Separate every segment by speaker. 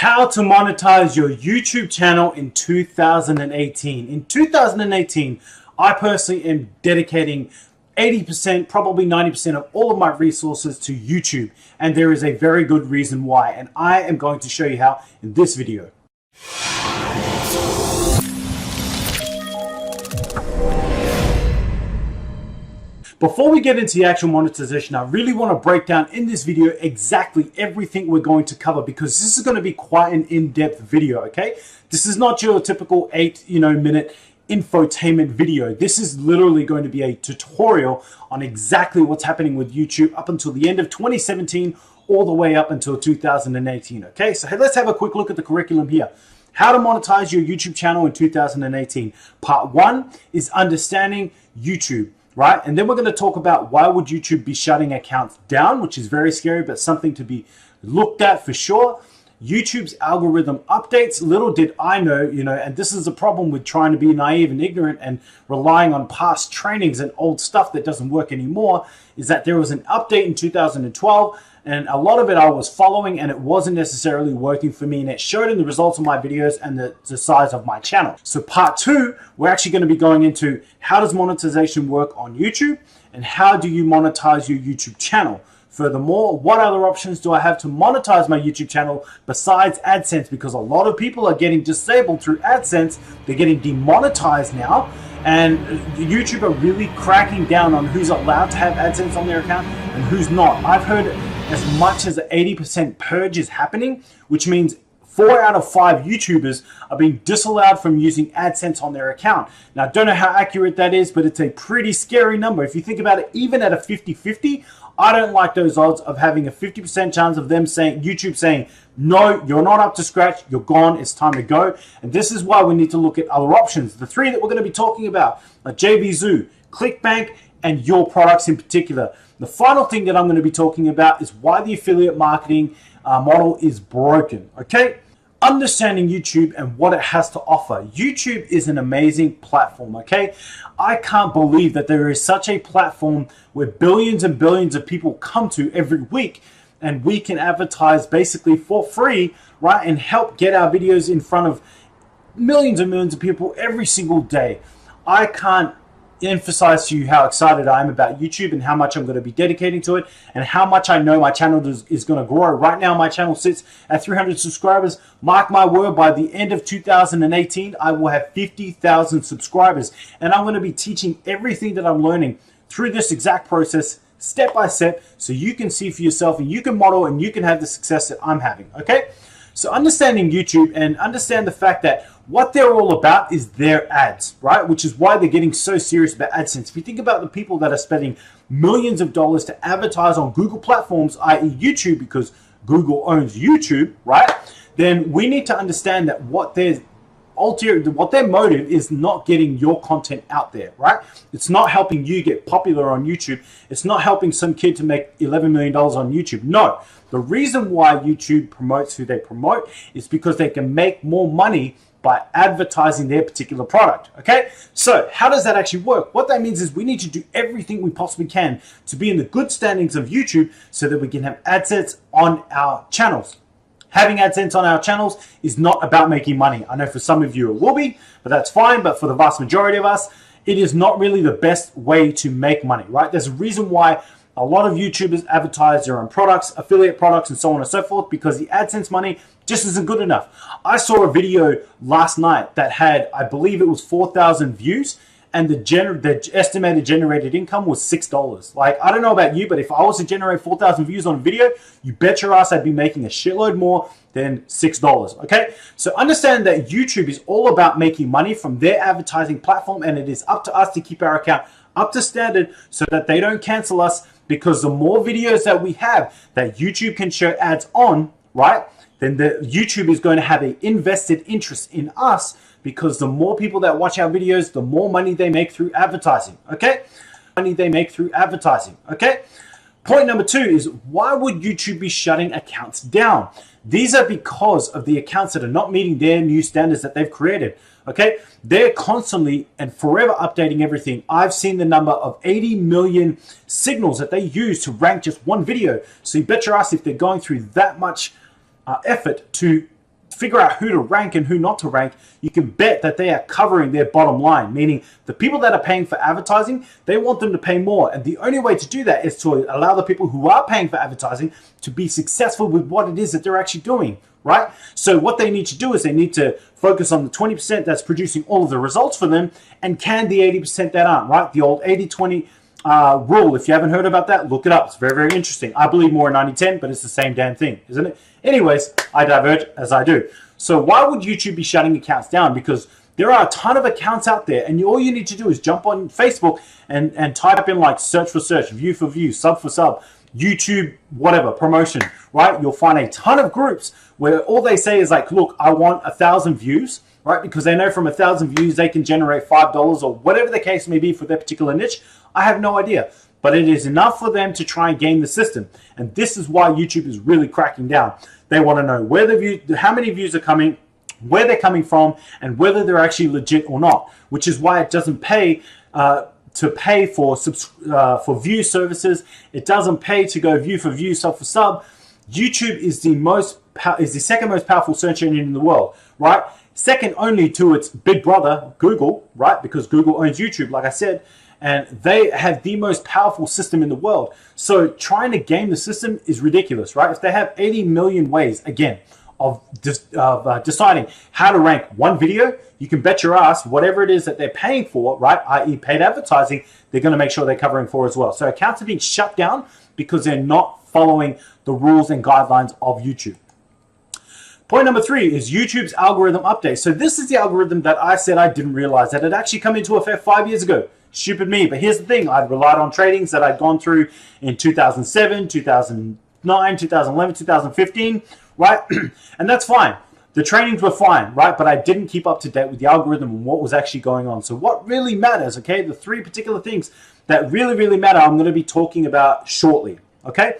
Speaker 1: How to monetize your YouTube channel in 2018. In 2018, I personally am dedicating 80%, probably 90% of all of my resources to YouTube. And there is a very good reason why. And I am going to show you how in this video. Before we get into the actual monetization, I really want to break down in this video exactly everything we're going to cover, because this is going to be quite an in-depth video, okay? This is not your typical 8-minute infotainment video. This is literally going to be a tutorial on exactly what's happening with YouTube up until the end of 2017 all the way up until 2018, okay? So let's have a quick look at the curriculum here. How to monetize your YouTube channel in 2018. Part 1 is understanding YouTube. Right? And then we're going to talk about why would YouTube be shutting accounts down, which is very scary, but something to be looked at for sure. YouTube's algorithm updates. Little did I know, and this is a problem with trying to be naive and ignorant and relying on past trainings and old stuff that doesn't work anymore, is that there was an update in 2012, and a lot of it I was following and it wasn't necessarily working for me, and it showed in the results of my videos and the size of my channel. So part 2, we're actually going to be going into how does monetization work on YouTube and how do you monetize your YouTube channel. Furthermore, what other options do I have to monetize my YouTube channel besides AdSense? Because a lot of people are getting disabled through AdSense. They're getting demonetized now, and YouTube are really cracking down on who's allowed to have AdSense on their account and who's not. I've heard as much as 80% purge is happening, which means 4 out of 5 YouTubers are being disallowed from using AdSense on their account. Now, I don't know how accurate that is, but it's a pretty scary number. If you think about it, even at a 50-50, I don't like those odds of having a 50% chance of them saying, YouTube saying, no, you're not up to scratch, you're gone, it's time to go. And this is why we need to look at other options. The 3 that we're going to be talking about are JVZoo, ClickBank, and your products in particular. The final thing that I'm going to be talking about is why the affiliate marketing model is broken, okay? Understanding YouTube and what it has to offer. YouTube is an amazing platform, okay? I can't believe that there is such a platform where billions and billions of people come to every week, and we can advertise basically for free, right? And help get our videos in front of millions and millions of people every single day. I can't emphasize to you how excited I am about YouTube and how much I'm going to be dedicating to it and how much I know my channel is going to grow. Right now, my channel sits at 300 subscribers. Mark my word, by the end of 2018, I will have 50,000 subscribers. And I'm going to be teaching everything that I'm learning through this exact process, step by step, so you can see for yourself and you can model and you can have the success that I'm having, okay? So understanding YouTube and understand the fact that what they're all about is their ads, right? Which is why they're getting so serious about AdSense. If you think about the people that are spending millions of dollars to advertise on Google platforms, i.e. YouTube, because Google owns YouTube, right? Then we need to understand that what their motive is not getting your content out there, right? It's not helping you get popular on YouTube. It's not helping some kid to make $11 million on YouTube. No, the reason why YouTube promotes who they promote is because they can make more money by advertising their particular product, okay? So how does that actually work? What that means is we need to do everything we possibly can to be in the good standings of YouTube so that we can have AdSense on our channels. Having AdSense on our channels is not about making money. I know for some of you it will be, but that's fine. But for the vast majority of us, it is not really the best way to make money, right? There's a reason why a lot of YouTubers advertise their own products, affiliate products, and so on and so forth, because the AdSense money just isn't good enough. I saw a video last night that had, I believe it was 4,000 views, and the estimated generated income was $6. Like, I don't know about you, but if I was to generate 4,000 views on a video, you bet your ass I'd be making a shitload more than $6, okay? So understand that YouTube is all about making money from their advertising platform, and it is up to us to keep our account up to standard so that they don't cancel us, because the more videos that we have that YouTube can show ads on, right, then the YouTube is going to have an invested interest in us, because the more people that watch our videos, the more money they make through advertising, okay? Money they make through advertising, okay? Point number 2 is, why would YouTube be shutting accounts down? These are because of the accounts that are not meeting their new standards that they've created, okay? They're constantly and forever updating everything. I've seen the number of 80 million signals that they use to rank just one video. So you bet your ass if they're going through that much effort to figure out who to rank and who not to rank, you can bet that they are covering their bottom line, meaning the people that are paying for advertising, they want them to pay more. And the only way to do that is to allow the people who are paying for advertising to be successful with what it is that they're actually doing, right? So what they need to do is they need to focus on the 20% that's producing all of the results for them and can the 80% that aren't, right? The old 80-20 rule. If you haven't heard about that, look it up. It's very, very interesting. I believe more in 90-10, but it's the same damn thing, isn't it? Anyways, I diverge as I do. So why would YouTube be shutting accounts down? Because there are a ton of accounts out there, and all you need to do is jump on Facebook and type in like search for search, view for view, sub for sub, YouTube, whatever, promotion, right? You'll find a ton of groups where all they say is like, look, I want 1,000 views, right? Because they know from 1,000 views, they can generate $5 or whatever the case may be for their particular niche. I have no idea, but it is enough for them to try and game the system. And this is why YouTube is really cracking down. They want to know where the view, how many views are coming, where they're coming from, and whether they're actually legit or not, which is why it doesn't pay to pay for view services. It doesn't pay to go view for view, sub for sub. YouTube is the second most powerful search engine in the world, right? Second only to its big brother, Google, right? Because Google owns YouTube, like I said, and they have the most powerful system in the world. So trying to game the system is ridiculous, right? If they have 80 million ways, again, of deciding how to rank one video, you can bet your ass whatever it is that they're paying for, right, i.e. paid advertising, they're going to make sure they're covering for as well. So accounts are being shut down because they're not following the rules and guidelines of YouTube. Point number 3 is YouTube's algorithm update. So this is the algorithm that I said I didn't realize that had actually come into effect 5 years ago. Stupid me. But here's the thing. I'd relied on tradings that I'd gone through in 2007, 2009, 2011, 2015, right? And that's fine. The trainings were fine, right? But I didn't keep up to date with the algorithm and what was actually going on. So what really matters, okay? The 3 particular things that really, really matter, I'm going to be talking about shortly, okay?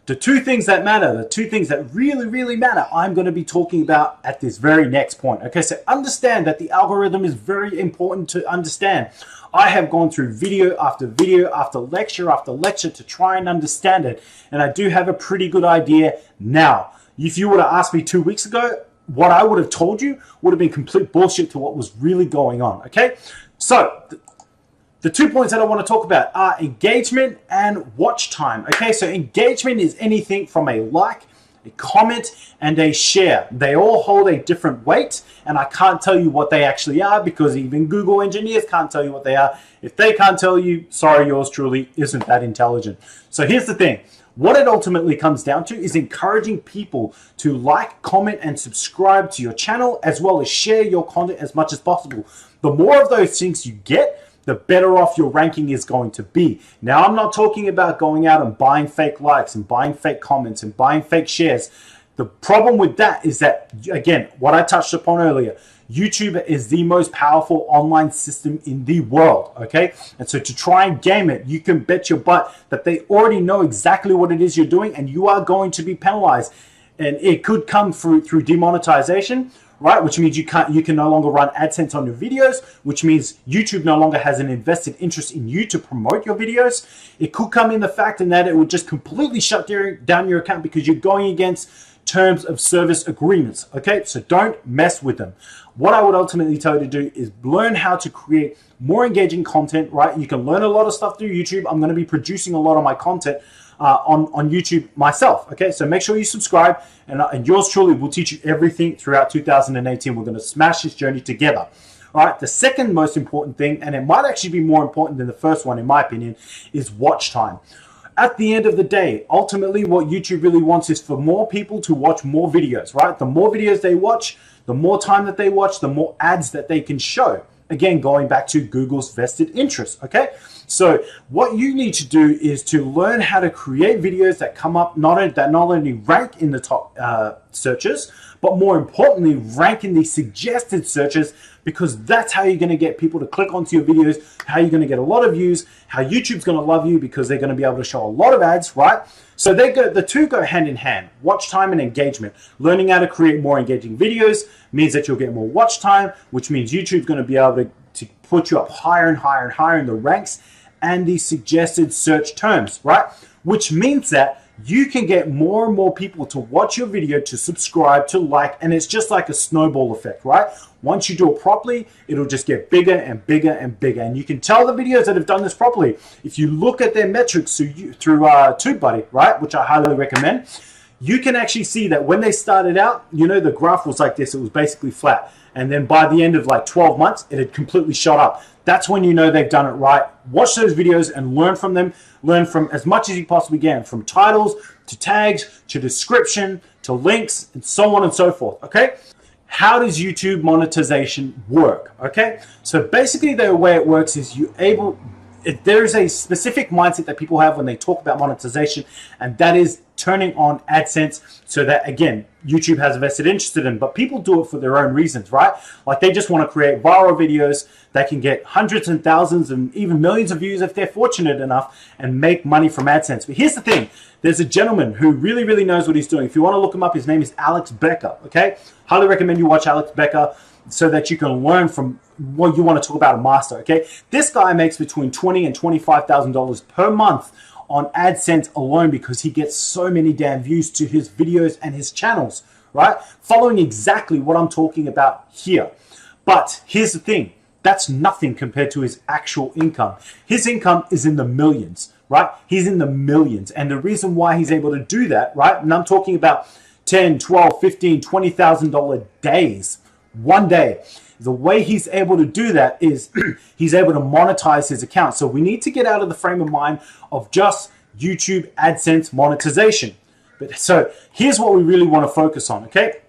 Speaker 1: The 2 things that matter, the 2 things that really, really matter, I'm going to be talking about at this very next point. Okay, so understand that the algorithm is very important to understand. I have gone through video after lecture to try and understand it. And I do have a pretty good idea now. If you would have asked me 2 weeks ago, what I would have told you would have been complete bullshit to what was really going on. Okay, so the 2 points that I want to talk about are engagement and watch time. Okay, so engagement is anything from a like, a comment, and a share. They all hold a different weight, and I can't tell you what they actually are because even Google engineers can't tell you what they are. If they can't tell you, sorry, yours truly isn't that intelligent. So here's the thing. What it ultimately comes down to is encouraging people to like, comment, and subscribe to your channel, as well as share your content as much as possible. The more of those things you get, the better off your ranking is going to be. Now, I'm not talking about going out and buying fake likes and buying fake comments and buying fake shares. The problem with that is that, again, what I touched upon earlier, YouTube is the most powerful online system in the world, okay? And so to try and game it, you can bet your butt that they already know exactly what it is you're doing, and you are going to be penalized. And it could come through demonetization, right? Which means you can no longer run AdSense on your videos, which means YouTube no longer has an invested interest in you to promote your videos. It could come in the fact in that it would just completely shut down your account because you're going against terms of service agreements, okay? So don't mess with them. What I would ultimately tell you to do is learn how to create more engaging content, right? You can learn a lot of stuff through YouTube. I'm going to be producing a lot of my content on YouTube myself, okay? So make sure you subscribe, and yours truly will teach you everything throughout 2018. We're going to smash this journey together. All right, the second most important thing, and it might actually be more important than the first one in my opinion, is watch time. At the end of the day, ultimately what YouTube really wants is for more people to watch more videos, right? The more videos they watch, the more time that they watch, the more ads that they can show. Again, going back to Google's vested interest, okay? So what you need to do is to learn how to create videos that come up, not only rank in the top searches, but more importantly, rank in the suggested searches, because that's how you're going to get people to click onto your videos, how you're going to get a lot of views, how YouTube's going to love you because they're going to be able to show a lot of ads, right? So the two go hand in hand, watch time and engagement. Learning how to create more engaging videos means that you'll get more watch time, which means YouTube's going to be able to put you up higher and higher and higher in the ranks and the suggested search terms, right? Which means that you can get more and more people to watch your video, to subscribe, to like, and it's just like a snowball effect, right? Once you do it properly, it'll just get bigger and bigger and bigger. And you can tell the videos that have done this properly. If you look at their metrics through TubeBuddy, right, which I highly recommend, you can actually see that when they started out, you know, the graph was like this. It was basically flat. And then by the end of like 12 months, it had completely shot up. That's when you know they've done it right. Watch those videos and learn from them. Learn from as much as you possibly can, from titles to tags to description to links and so on and so forth, okay? How does YouTube monetization work, okay? So basically the way it works is there's a specific mindset that people have when they talk about monetization, and that is turning on AdSense so that, again, YouTube has a vested interest in them, but people do it for their own reasons, right? Like they just want to create viral videos that can get hundreds and thousands and even millions of views if they're fortunate enough and make money from AdSense. But here's the thing. There's a gentleman who really, really knows what he's doing. If you want to look him up, his name is Alex Becker, okay? Highly recommend you watch Alex Becker so that you can learn from what you want to talk about a master, okay? This guy makes between $20,000 and $25,000 per month on AdSense alone because he gets so many damn views to his videos and his channels, right? Following exactly what I'm talking about here. But here's the thing. That's nothing compared to his actual income. His income is in the millions, right? He's in the millions. And the reason why he's able to do that, right? And I'm talking about $10, $12, $15, $20,000 days, one day. The way he's able to do that is he's able to monetize his account. So we need to get out of the frame of mind of just YouTube AdSense monetization. So here's what we really want to focus on, okay?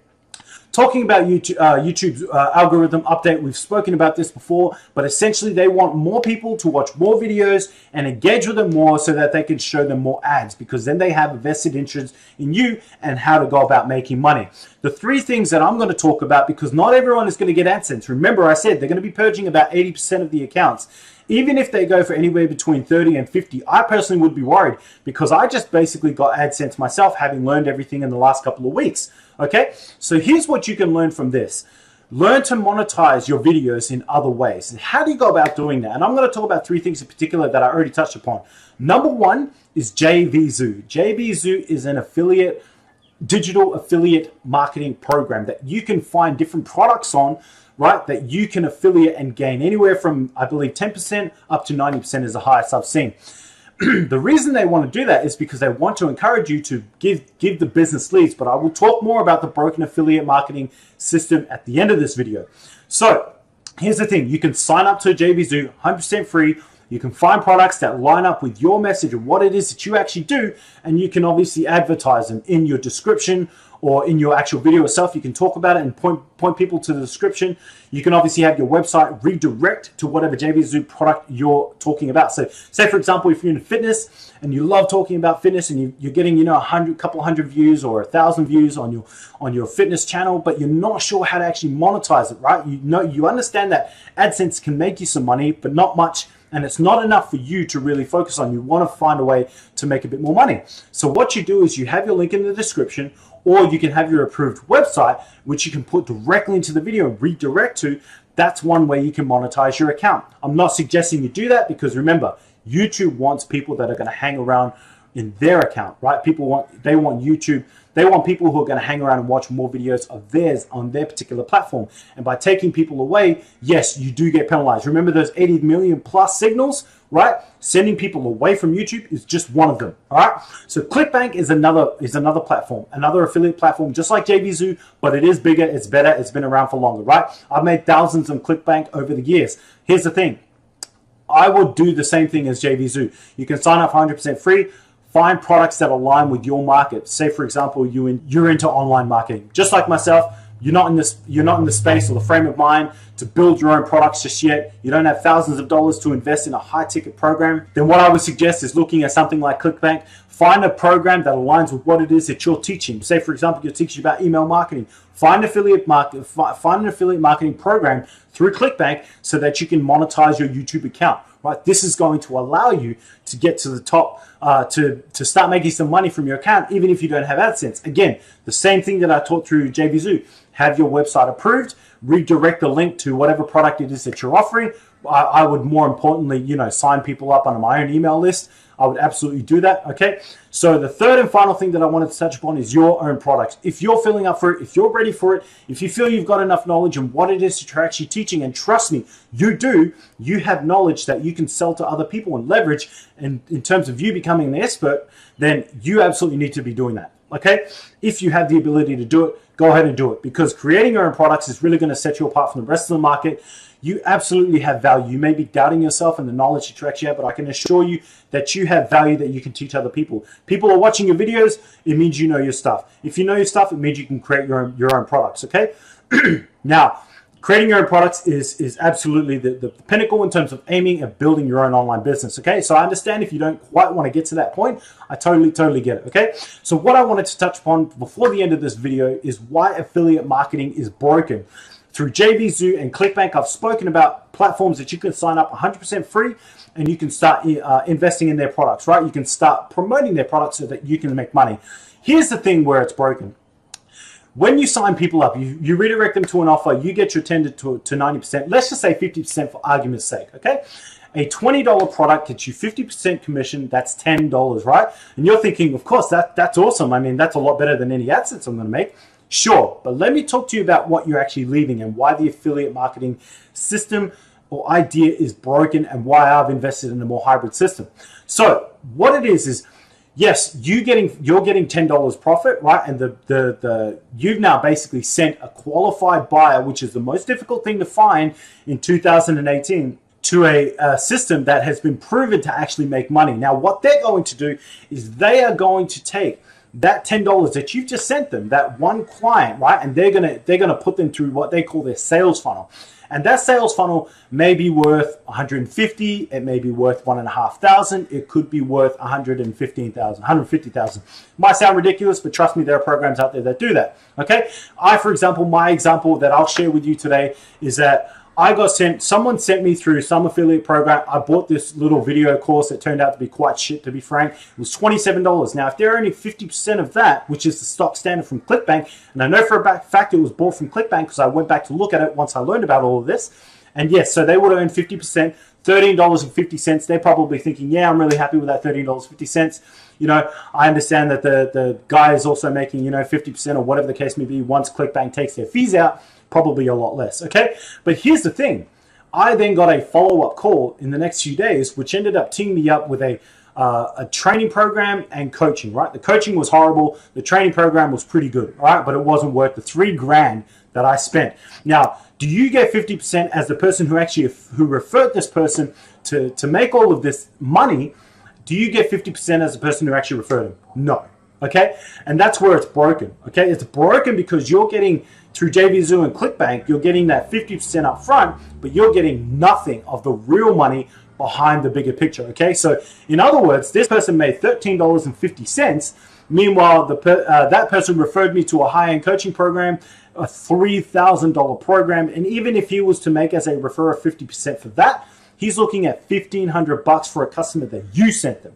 Speaker 1: Talking about YouTube's algorithm update, we've spoken about this before, but essentially they want more people to watch more videos and engage with them more so that they can show them more ads, because then they have a vested interest in you and how to go about making money. The three things that I'm going to talk about, because not everyone is going to get AdSense. Remember, I said they're going to be purging about 80% of the accounts. Even if they go for anywhere between 30 and 50, I personally would be worried because I just basically got AdSense myself, having learned everything in the last couple of weeks. Okay, so here's what you can learn from this. Learn to monetize your videos in other ways. And how do you go about doing that? And I'm going to talk about three things in particular that I already touched upon. Number one is JVZoo. JVZoo is an digital affiliate marketing program that you can find different products on, right, that you can affiliate and gain anywhere from, I believe, 10% up to 90% is the highest I've seen. The reason they want to do that is because they want to encourage you to give the business leads, but I will talk more about the broken affiliate marketing system at the end of this video. So here's the thing. You can sign up to JVZoo 100% free. You can find products that line up with your message and what it is that you actually do, and you can obviously advertise them in your description or in your actual video itself. You can talk about it and point people to the description. You can obviously have your website redirect to whatever JVZoo product you're talking about. So say, for example, if you're into fitness and you love talking about fitness and you're getting, you know, a couple hundred views or 1,000 views on your fitness channel, but you're not sure how to actually monetize it, right? You understand that AdSense can make you some money, but not much. And it's not enough for you to really focus on. You want to find a way to make a bit more money. So what you do is you have your link in the description, or you can have your approved website, which you can put directly into the video and redirect to. That's one way you can monetize your account. I'm not suggesting you do that because remember, YouTube wants people that are going to hang around in their account, right? They want YouTube. They want people who are going to hang around and watch more videos of theirs on their particular platform. And by taking people away, yes, you do get penalized. Remember those 80 million plus signals, right? Sending people away from YouTube is just one of them, all right? So ClickBank is another platform, another affiliate platform, just like JVZoo, but it is bigger, it's better, it's been around for longer, right? I've made thousands on ClickBank over the years. Here's the thing. I would do the same thing as JVZoo. You can sign up 100% free. Find products that align with your market. Say, for example, you're into online marketing. Just like myself, you're not in the space or the frame of mind to build your own products just yet. You don't have thousands of dollars to invest in a high-ticket program. Then what I would suggest is looking at something like ClickBank. Find a program that aligns with what it is that you're teaching. Say, for example, you're teaching about email marketing. Find an affiliate marketing program through ClickBank so that you can monetize your YouTube account. Right? This is going to allow you to get to the top, to start making some money from your account, even if you don't have AdSense. Again, the same thing that I taught through JVZoo. Have your website approved, redirect the link to whatever product it is that you're offering, I would more importantly, sign people up on my own email list. I would absolutely do that, okay? So the third and final thing that I wanted to touch upon is your own product. If you're filling up for it, if you're ready for it, if you feel you've got enough knowledge on what it is that you're actually teaching, and trust me, you do, you have knowledge that you can sell to other people and leverage, and in terms of you becoming an expert, then you absolutely need to be doing that, okay? If you have the ability to do it, go ahead and do it, because creating your own products is really going to set you apart from the rest of the market. You absolutely have value. You may be doubting yourself and the knowledge that you actually have, but I can assure you that you have value that you can teach other people. People are watching your videos, it means you know your stuff. If you know your stuff, it means you can create your own products, okay? Now, creating your own products is absolutely the pinnacle in terms of aiming at building your own online business, okay? So I understand if you don't quite want to get to that point. I totally get it, okay? So what I wanted to touch upon before the end of this video is why affiliate marketing is broken. Through JVZoo and ClickBank, I've spoken about platforms that you can sign up 100% free and you can start investing in their products, right? You can start promoting their products so that you can make money. Here's the thing where it's broken. When you sign people up, you redirect them to an offer, you get your 10 to 90%, let's just say 50% for argument's sake, okay? A $20 product gets you 50% commission, that's $10, right? And you're thinking, of course, that's awesome. I mean, that's a lot better than any AdSense I'm gonna make. Sure, but let me talk to you about what you're actually leaving and why the affiliate marketing system or idea is broken and why I've invested in a more hybrid system. So what it is yes, you're getting $10 profit, right? And you've now basically sent a qualified buyer, which is the most difficult thing to find in 2018, to a system that has been proven to actually make money. Now, what they're going to do is they are going to take that $10 that you've just sent them, that one client, right? And they're gonna put them through what they call their sales funnel. And that sales funnel may be worth 150, it may be worth 1,500, it could be worth 115,000, 150,000. Might sound ridiculous, but trust me, there are programs out there that do that, okay? For example, my example that I'll share with you today is that someone sent me through some affiliate program. I bought this little video course that turned out to be quite shit, to be frank. It was $27. Now, if they're only 50% of that, which is the stock standard from ClickBank, and I know for a fact it was bought from ClickBank because I went back to look at it once I learned about all of this. And yes, so they would earn 50%, $13.50. They're probably thinking, yeah, I'm really happy with that $13.50. I understand that the guy is also making, 50% or whatever the case may be once ClickBank takes their fees out. Probably a lot less, okay? But here's the thing. I then got a follow-up call in the next few days, which ended up teaming me up with a training program and coaching, right? The coaching was horrible. The training program was pretty good, all right? But it wasn't worth the $3,000 that I spent. Now, do you get 50% as the person who referred this person to make all of this money? Do you get 50% as the person who actually referred him? No, okay? And that's where it's broken, okay? It's broken because you're getting, through JVZoo and ClickBank, you're getting that 50% up front, but you're getting nothing of the real money behind the bigger picture, okay? So in other words, this person made $13.50. Meanwhile, that person referred me to a high-end coaching program, a $3,000 program, and even if he was to make as a referrer 50% for that, he's looking at $1,500 for a customer that you sent them.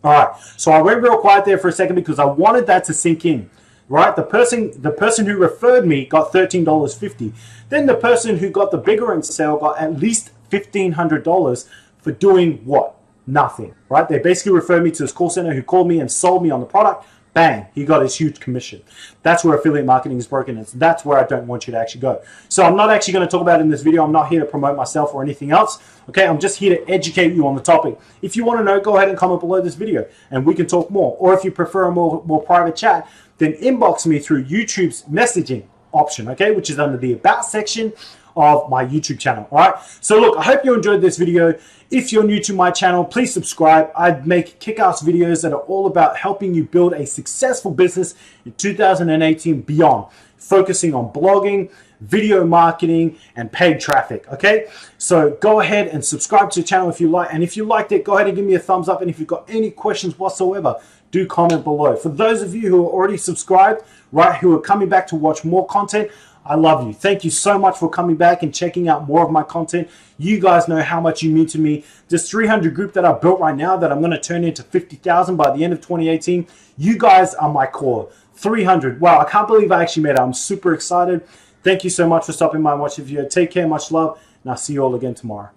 Speaker 1: All right, so I went real quiet there for a second because I wanted that to sink in. Right, the person who referred me got $13.50. Then the person who got the bigger end sale got at least $1,500 for doing what? Nothing. Right? They basically referred me to this call center who called me and sold me on the product. Bang, he got his huge commission. That's where affiliate marketing is broken. And that's where I don't want you to actually go. So I'm not actually going to talk about it in this video. I'm not here to promote myself or anything else. Okay, I'm just here to educate you on the topic. If you want to know, go ahead and comment below this video and we can talk more. Or if you prefer a more private chat, then inbox me through YouTube's messaging option, okay, which is under the About section of my YouTube channel, all right? So look, I hope you enjoyed this video. If you're new to my channel, please subscribe. I make kick-ass videos that are all about helping you build a successful business in 2018 beyond, focusing on blogging, video marketing, and paid traffic, okay? So go ahead and subscribe to the channel if you like, and if you liked it, go ahead and give me a thumbs up, and if you've got any questions whatsoever, do comment below. For those of you who are already subscribed, right, who are coming back to watch more content, I love you. Thank you so much for coming back and checking out more of my content. You guys know how much you mean to me. This 300 group that I've built right now that I'm going to turn into 50,000 by the end of 2018, you guys are my core. 300. Wow, I can't believe I actually made it. I'm super excited. Thank you so much for stopping by and watching the video. Take care, much love, and I'll see you all again tomorrow.